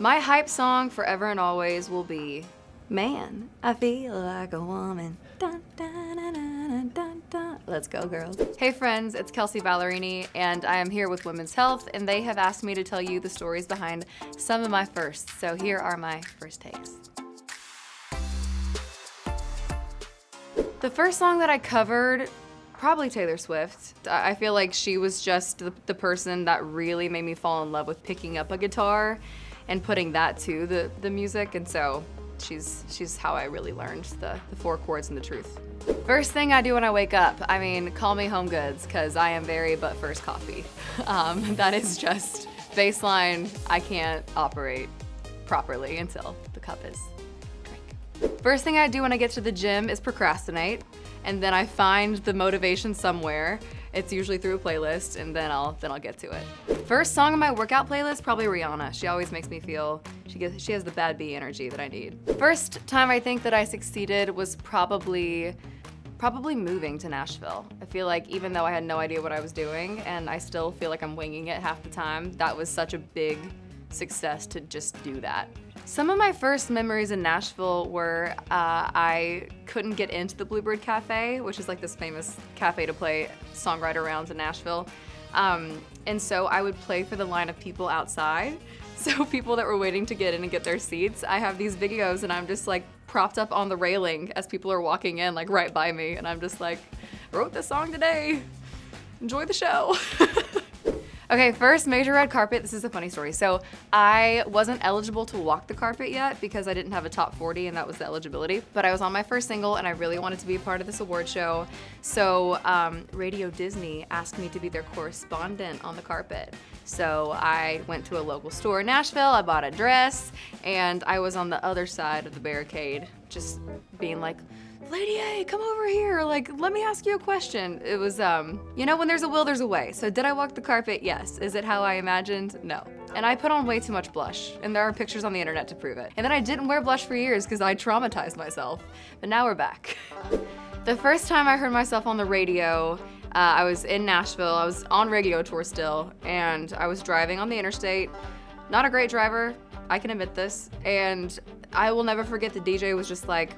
My hype song forever and always will be Man, I Feel Like a Woman. Dun, dun, dun, dun, dun, dun. Let's go, girls. Hey friends, it's Kelsea Ballerini, and I am here with Women's Health, and they have asked me to tell you the stories behind some of my firsts. So here are my first takes. The first song that I covered, probably Taylor Swift. I feel like she was just the person that really made me fall in love with picking up a guitar and putting that to the music, and so she's how I really learned the four chords and the truth. First thing I do when I wake up, I mean, call me home goods, because I am very but first coffee. That is just baseline. I can't operate properly until the cup is drank. First thing I do when I get to the gym is procrastinate, and then I find the motivation somewhere. It's usually through a playlist, and then I'll get to it. First song on my workout playlist, probably Rihanna. She always makes me feel, she has the bad bee energy that I need. First time I think that I succeeded was probably moving to Nashville. I feel like even though I had no idea what I was doing, and I still feel like I'm winging it half the time, that was such a big success to just do that. Some of my first memories in Nashville were I couldn't get into the Bluebird Cafe, which is like this famous cafe to play songwriter rounds in Nashville. And so I would play for the line of people outside. So people that were waiting to get in and get their seats, I have these videos and I'm just like propped up on the railing as people are walking in like right by me, and I'm just like, wrote this song today, enjoy the show. Okay, first major red carpet. This is a funny story. So I wasn't eligible to walk the carpet yet because I didn't have a top 40 and that was the eligibility. But I was on my first single and I really wanted to be a part of this award show. So Radio Disney asked me to be their correspondent on the carpet. So I went to a local store in Nashville, I bought a dress, and I was on the other side of the barricade, just being like, Lady A, come over here, like, let me ask you a question. It was, you know, when there's a will, there's a way. So did I walk the carpet? Yes. Is it how I imagined? No. And I put on way too much blush, and there are pictures on the internet to prove it. And then I didn't wear blush for years because I traumatized myself. But now we're back. The first time I heard myself on the radio, I was in Nashville, I was on radio tour still, and I was driving on the interstate. Not a great driver, I can admit this, and I will never forget the DJ was just like,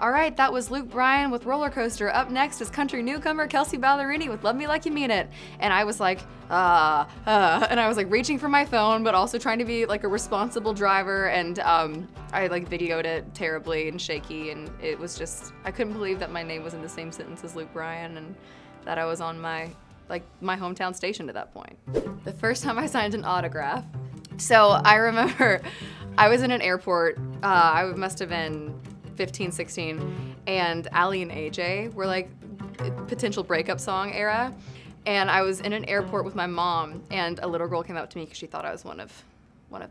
all right, that was Luke Bryan with Roller Coaster. Up next is country newcomer Kelsea Ballerini with Love Me Like You Mean It. And I was like, and I was like reaching for my phone, but also trying to be like a responsible driver. And I like videoed it terribly and shaky. And it was just, I couldn't believe that my name was in the same sentence as Luke Bryan and that I was on my hometown station at that point. The first time I signed an autograph. So I remember I was in an airport. I must have been 15, 16, and Allie and AJ were like potential breakup song era. And I was in an airport with my mom, and a little girl came up to me because she thought I was one of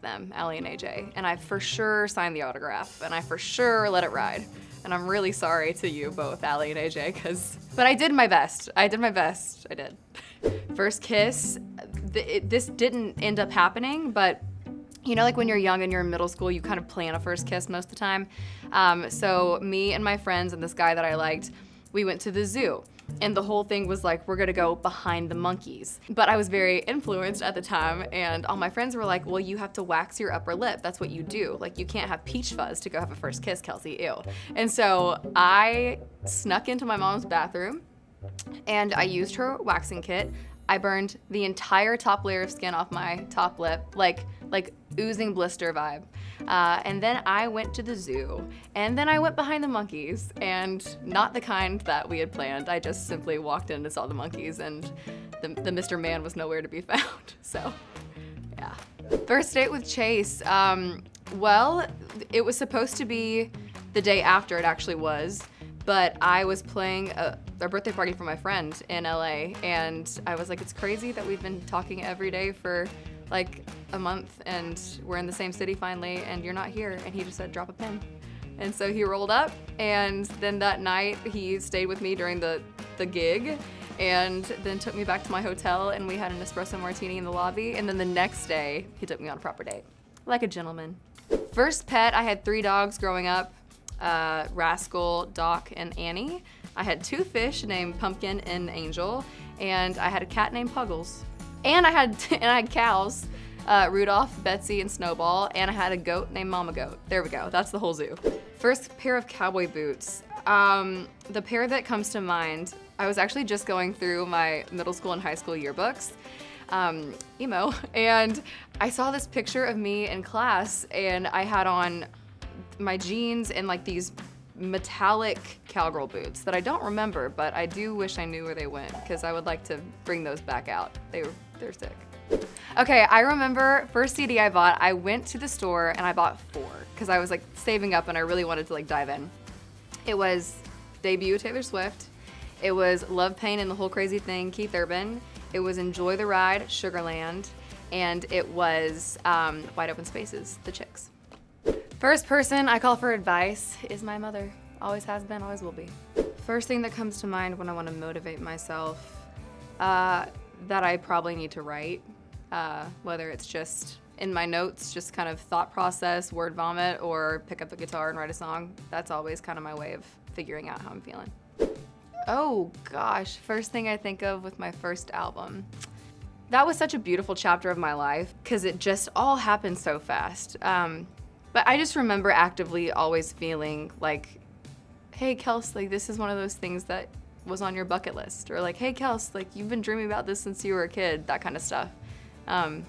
them, Allie and AJ. And I for sure signed the autograph, and I for sure let it ride. And I'm really sorry to you both, Allie and AJ, but I did my best. I did my best, I did. First kiss, this didn't end up happening, but you know, like when you're young and you're in middle school, you kind of plan a first kiss most of the time. So me and my friends and this guy that I liked, we went to the zoo. And the whole thing was like, we're gonna go behind the monkeys. But I was very influenced at the time, and all my friends were like, well, you have to wax your upper lip. That's what you do. Like, you can't have peach fuzz to go have a first kiss, Kelsea, ew. And so I snuck into my mom's bathroom, and I used her waxing kit. I burned the entire top layer of skin off my top lip, like oozing blister vibe. And then I went to the zoo, and then I went behind the monkeys, and not the kind that we had planned. I just simply walked in and saw the monkeys, and the Mr. Man was nowhere to be found, so yeah. First date with Chase, well, it was supposed to be the day after, it actually was, but I was playing a birthday party for my friend in LA, and I was like, it's crazy that we've been talking every day for like a month and we're in the same city finally and you're not here. And he just said, drop a pin. And so he rolled up, and then that night he stayed with me during the gig, and then took me back to my hotel, and we had an espresso martini in the lobby, and then the next day he took me on a proper date. Like a gentleman. First pet, I had 3 dogs growing up, Rascal, Doc, and Annie. I had 2 fish named Pumpkin and Angel, and I had a cat named Puggles. And I had cows. Rudolph, Betsy, and Snowball, and I had a goat named Mama Goat. There we go, that's the whole zoo. First pair of cowboy boots. The pair that comes to mind, I was actually just going through my middle school and high school yearbooks, emo, and I saw this picture of me in class, and I had on my jeans and like these metallic cowgirl boots that I don't remember, but I do wish I knew where they went because I would like to bring those back out. They're sick. Okay, I remember first CD I bought, I went to the store and I bought 4 because I was like saving up and I really wanted to like dive in. It was Debut Taylor Swift. It was Love, Pain, and the Whole Crazy Thing, Keith Urban. It was Enjoy the Ride, Sugarland. And it was Wide Open Spaces, The Chicks. First person I call for advice is my mother. Always has been, always will be. First thing that comes to mind when I want to motivate myself, that I probably need to write, whether it's just in my notes, just kind of thought process, word vomit, or pick up the guitar and write a song. That's always kind of my way of figuring out how I'm feeling. Oh gosh, first thing I think of with my first album. That was such a beautiful chapter of my life because it just all happened so fast. But I just remember actively always feeling like, hey Kels, like this is one of those things that was on your bucket list. Or like, hey Kels, like you've been dreaming about this since you were a kid, that kind of stuff. And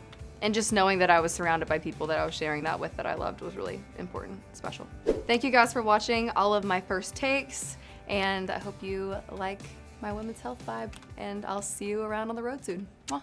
just knowing that I was surrounded by people that I was sharing that with that I loved was really important, special. Thank you guys for watching all of my first takes, and I hope you like my women's health vibe, and I'll see you around on the road soon. Mwah.